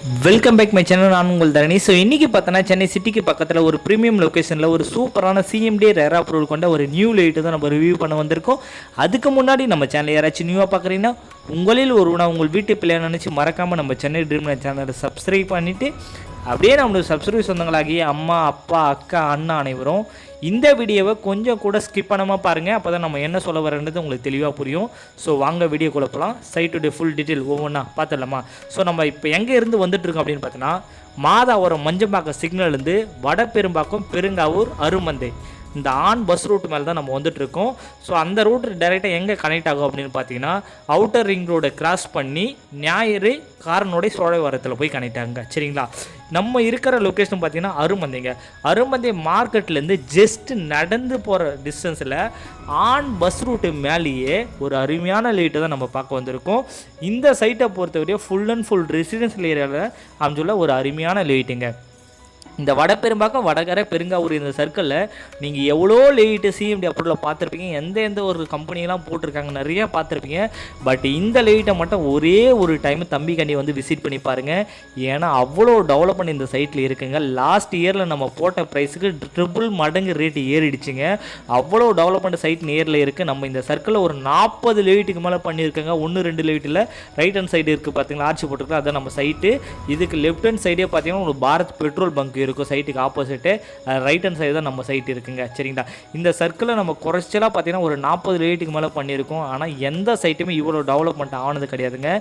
Welcome back my channel. நான் உங்கள் தரணி. So இன்றைக்கி பார்த்தோன்னா சென்னை சிட்டிக்கு பக்கத்தில் ஒரு ப்ரீமியம் லொக்கேஷனில் ஒரு சூப்பரான சிஎம்டி ரேர் அப்ரூவல் கொண்ட ஒரு நியூ லைட்டு தான் நம்ம ரிவ்யூ பண்ண வந்திருக்கோம். அதுக்கு முன்னாடி நம்ம சேனல் யாராச்சும் நியூவாக பார்க்குறீங்கன்னா உங்களில் ஒருவனா உங்கள் வீட்டு பிள்ளையை நினச்சி மறக்காமல் நம்ம சென்னை ட்ரீம் சேனலை சப்ஸ்கிரைப் பண்ணிவிட்டு அப்படியே நம்மளுடைய சப்ஸ்கிரைப் சொந்தங்களாகிய அம்மா, அப்பா, அக்கா, அண்ணா அனைவரும் இந்த வீடியோவை கொஞ்சம் கூட ஸ்கிப் பண்ணாமல் பாருங்கள். அப்போ தான் நம்ம என்ன சொல்ல வரன்றது உங்களுக்கு தெளிவாக புரியும். ஸோ வாங்க வீடியோ குழப்பலாம். சைட்டுடைய ஃபுல் டீட்டெயில் ஒவ்வொன்றா பார்த்துடலாமா? ஸோ நம்ம இப்போ எங்கே இருந்து வந்துட்டுருக்கோம் அப்படின்னு பார்த்தோன்னா, மாதாவரம் மஞ்சம்பாக்கம் சிக்னல்லேருந்து வடபெரும்பாக்கம் பெருங்காவூர் அருமந்தை இந்த ஆன் பஸ் ரூட் மேலே தான் நம்ம வந்துட்டுருக்கோம். ஸோ அந்த ரூட் டைரெக்டாக எங்கே கனெக்ட் ஆகும் அப்படின்னு பார்த்தீங்கன்னா, அவுட்டர் ரிங் ரோடை கிராஸ் பண்ணி ஞாயிறு காரனோடைய சோழவரத்தில் போய் கனெக்ட் ஆகுங்க. சரிங்களா? நம்ம இருக்கிற லொக்கேஷன் பார்த்தீங்கன்னா அருமந்தை மார்க்கெட்லேருந்து ஜஸ்ட் நடந்து போகிற டிஸ்டன்ஸில் ஆன் பஸ் ரூட்டு மேலேயே ஒரு அருமையான லைட்டை தான் நம்ம பார்க்க வந்திருக்கோம். இந்த சைட்டை பொறுத்தவரையும் ஃபுல் அண்ட் ஃபுல் ரெசிடென்ஷியல் ஏரியாவில் அமைஞ்சுள்ள ஒரு அருமையான லைட்டுங்க. இந்த வடபெரும்பாக்கம் வடகரை பெருங்காவூர் இந்த சர்க்கிளில் நீங்கள் எவ்வளோ லைட்டு சிஎம்டி அப்ரூவலில் பார்த்துருப்பீங்க. எந்த ஒரு கம்பெனிலாம் போட்டிருக்காங்க, நிறையா பார்த்துருப்பீங்க. பட் இந்த லைட்டை மட்டும் ஒரே ஒரு டைம் தம்பி கண்டி வந்து விசிட் பண்ணி பாருங்கள். ஏன்னா அவ்வளோ டெவலப்மெண்ட் இந்த சைட்டில் இருக்குங்க. லாஸ்ட் இயரில் நம்ம போட்ட ப்ரைஸுக்கு ட்ரிபிள் மடங்கு ரேட்டு ஏறிடுச்சுங்க. அவ்வளோ டெவலப்மெண்ட் சைட் நேரில் இருக்குது. நம்ம இந்த சர்க்கிளில் ஒரு 40 லைட்டுக்கு மேலே பண்ணியிருக்கோங்க. 1-2 லைட்டில் ரைட் ஹேண்ட் சைடு இருக்குது பார்த்தீங்களா, ஆர்ச்சி போட்டிருக்கோம். அதான் நம்ம சைட்டு. இதுக்கு லெஃப்ட் ஹேண்ட் சைடே பார்த்தீங்கன்னா ஒரு பாரத் பெட்ரோல் பங்க் இருக்கும். சைட்டுக்கு ஆப்போசிட்டு ரைட் ஹேண்ட் சைடு தான் நம்ம சைட் இருக்குங்க. சரிங்களா? இந்த சர்க்கிளில் நம்ம குறைச்சலாக பார்த்தீங்கன்னா ஒரு 40 லைட்டுக்கு மேலே பண்ணியிருக்கோம். ஆனால் எந்த சைட்டுமே இவ்வளோ டெவலப்மெண்ட் ஆனது கிடையாதுங்க.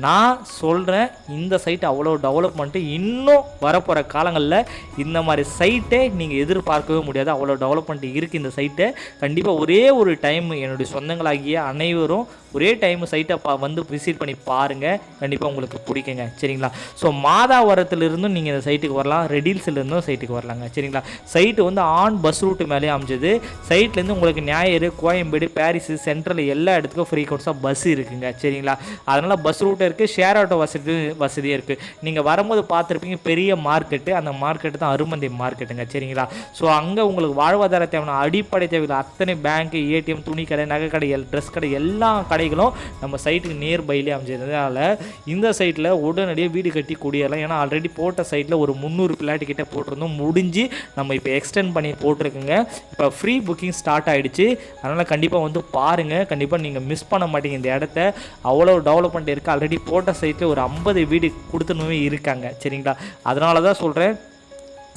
நான் சொல்கிறேன், இந்த சைட்டு அவ்வளோ டெவலப்மெண்ட்டு இன்னும் வரப்போகிற காலங்களில் இந்த மாதிரி சைட்டை நீங்கள் எதிர்பார்க்கவே முடியாது. அவ்வளோ டெவலப்மெண்ட் இருக்குது இந்த சைட்டை. கண்டிப்பாக ஒரே ஒரு டைம் என்னுடைய சொந்தங்களாகிய அனைவரும் ஒரே டைம் சைட்டை வந்து விசிட் பண்ணி பாருங்கள். கண்டிப்பாக உங்களுக்கு பிடிக்குங்க. சரிங்களா? ஸோ மாதாவரத்துலேருந்தும் நீங்கள் இந்த சைட்டுக்கு வரலாம், ரெடில்ஸ்லேருந்தும் சைட்டுக்கு வரலாங்க. சரிங்களா? சைட்டு வந்து ஆன் பஸ் ரூட்டு மேலே அமைஞ்சது. சைட்லேருந்து உங்களுக்கு ஞாயிறு, கோயம்பேடு, பாரிஸ், சென்ட்ரல் எல்லா இடத்துக்கும் ஃப்ரீ கோர்ஸாக பஸ் இருக்குங்க. சரிங்களா? அதனால் பஸ் ரூட்டு இருக்குது, ஷேர் ஆட்டோ வசதியாக இருக்குது. நீங்கள் வரும்போது பார்த்துருப்பீங்க பெரிய மார்க்கெட்டு. அந்த மார்க்கெட்டு தான் அருமந்தை மார்க்கெட்டுங்க. சரிங்களா? ஸோ அங்கே உங்களுக்கு வாழ்வாதார தேவையான அடிப்படை தேவைகள் அத்தனை பேங்க்கு, ஏடிஎம், துணி கடை, நகை கடை, ட்ரெஸ் கடை, எல்லா கடைகளும் நம்ம சைட்டுக்கு நியர்பைலே அமைஞ்சதுனால இந்த சைட்டில் உடனடியாக வீடு கட்டி குடியேறலாம். ஏன்னா ஆல்ரெடி போட்ட சைட்டில் ஒரு 300 பிளாட் கிட்ட போட்டிருந்தோம். முடிஞ்சு நம்ம இப்போ எக்ஸ்டெண்ட் பண்ணி போட்டிருக்குங்க. இப்போ ஃப்ரீ புக்கிங் ஸ்டார்ட் ஆகிடுச்சு. அதனால் கண்டிப்பாக வந்து பாருங்கள். கண்டிப்பாக நீங்கள் மிஸ் பண்ண மாட்டீங்க. இந்த இடத்த அவ்வளோ டெவலப்மெண்ட் இருக்குது. ஆல்ரெடி போட்ட சைட்டில் ஒரு 50 வீடு கொடுத்துனுமே இருக்காங்க. சரிங்களா? அதனால தான் சொல்கிறேன்,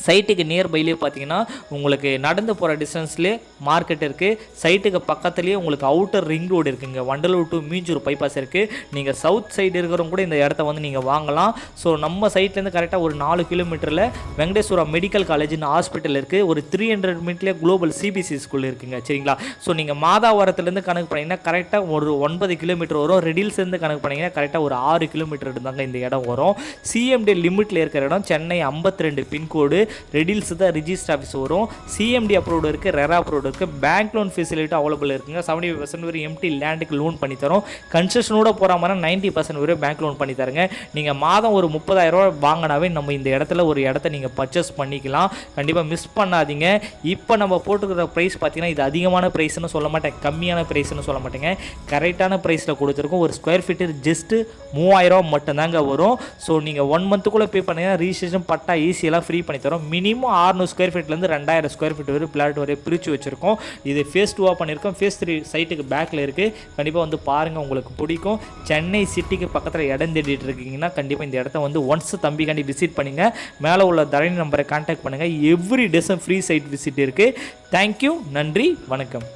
சைட்டுக்கு நியர்பைலேயே பார்த்தீங்கன்னா உங்களுக்கு நடந்து போகிற டிஸ்டன்ஸ்லேயே மார்க்கெட் இருக்குது. சைட்டுக்கு பக்கத்துலேயே உங்களுக்கு அவுட்டர் ரிங் ரோடு இருக்குங்க. வண்டலூர் டு மீஞ்சூர் பைபாஸ் இருக்குது. நீங்கள் சவுத் சைடு இருக்கிறவங்க கூட இந்த இடத்த வந்து நீங்கள் வாங்கலாம். ஸோ நம்ம சைட்லேருந்து கரெக்டாக ஒரு 4 கிலோமீட்டரில் வெங்கடேஸ்வரா மெடிக்கல் காலேஜ்னு ஹாஸ்பிட்டல் இருக்குது. ஒரு 300 மீட்டர்லேயே குளோபல் சிபிசி ஸ்கூல் இருக்குங்க. சரிங்களா? ஸோ நீங்கள் மாதாவரத்துலேருந்து கணக்கு பண்ணிங்கன்னா கரெக்டாக ஒரு 9 கிலோமீட்டர் வரும். ரெடில்ஸ்லேருந்து கணக்கு பண்ணிங்கன்னா கரெக்டாக ஒரு 6 கிலோமீட்டர் இருந்தாங்க இந்த இடம் வரும். சிஎம்டி லிமிட்டில் இருக்கிற இடம் சென்னை 52 பின்கோடு. ரெடில்ஸ் தான் ரிஜிஸ்டர் ஆஃபீஸ் வரும். சிஎம்டி அப்ரூவ்டு இருக்குது, ரெரா அப்ரூவ்டு இருக்குது. பேங்க் லோன் ஃபெசிலிட்டி அவைலபிள் இருக்குங்க. 75% வரை எம்டி லேண்டுக்கு லோன் பண்ணித்தரோம். கன்ஸ்ட்ரக்ஷனோட போகிற மாதிரி 90% வரை பேங்க் லோன் பண்ணி தருங்க. நீங்கள் மாதம் ஒரு 30,000 ரூபா வாங்கினாவே நம்ம இந்த இடத்துல ஒரு இடத்த நீங்கள் பர்ச்சேஸ் பண்ணிக்கலாம். கண்டிப்பாக மிஸ் பண்ணாதீங்க. இப்போ நம்ம போட்டுக்கிற ப்ரைஸ் பார்த்தீங்கன்னா இது அதிகமான ப்ரைஸ்னு சொல்ல மாட்டேன், கம்மியான ப்ரைஸ்னு சொல்ல மாட்டேங்க. கரெக்டான ப்ரைஸில் கொடுத்துருக்கோம். ஒரு ஸ்கொயர் ஃபீட்டு ஜஸ்ட்டு 3000 மட்டும்தாங்க வரும். ஸோ நீங்கள் 1 மந்த்துக்குள்ளே பே பண்ணிங்கன்னா ரிஜிஸ்ட்ரேஷன் பட்டா ஈஸியெல்லாம் ஃப்ரீ பண்ணி தரோம். மினிமம் 600 ஸ்கொயர் ஃபீட்லேருந்து 2000 ஸ்கொயர் ஃபீட் வரை பிளாட் வரை பிரித்து வச்சுருக்கோம். இது ஃபேஸ் 2 பண்ணியிருக்கோம். ஃபேஸ் 3 சைட்டுக்கு பேக்கில் இருக்குது. கண்டிப்பாக வந்து பாருங்கள், உங்களுக்கு பிடிக்கும். சென்னை சிட்டிக்கு பக்கத்தில் இடம் தேடிட்டு இருக்கீங்கன்னா கண்டிப்பாக இந்த இடத்த வந்து ஒன்ஸ் தம்பிக்காண்டி விசிட் பண்ணுங்கள். மேலே உள்ள தரணி நம்பரை கான்டாக்ட் பண்ணுங்கள். எவ்ரி டேஸும் ஃப்ரீ சைட் விசிட் இருக்குது. தேங்க்யூ. நன்றி, வணக்கம்.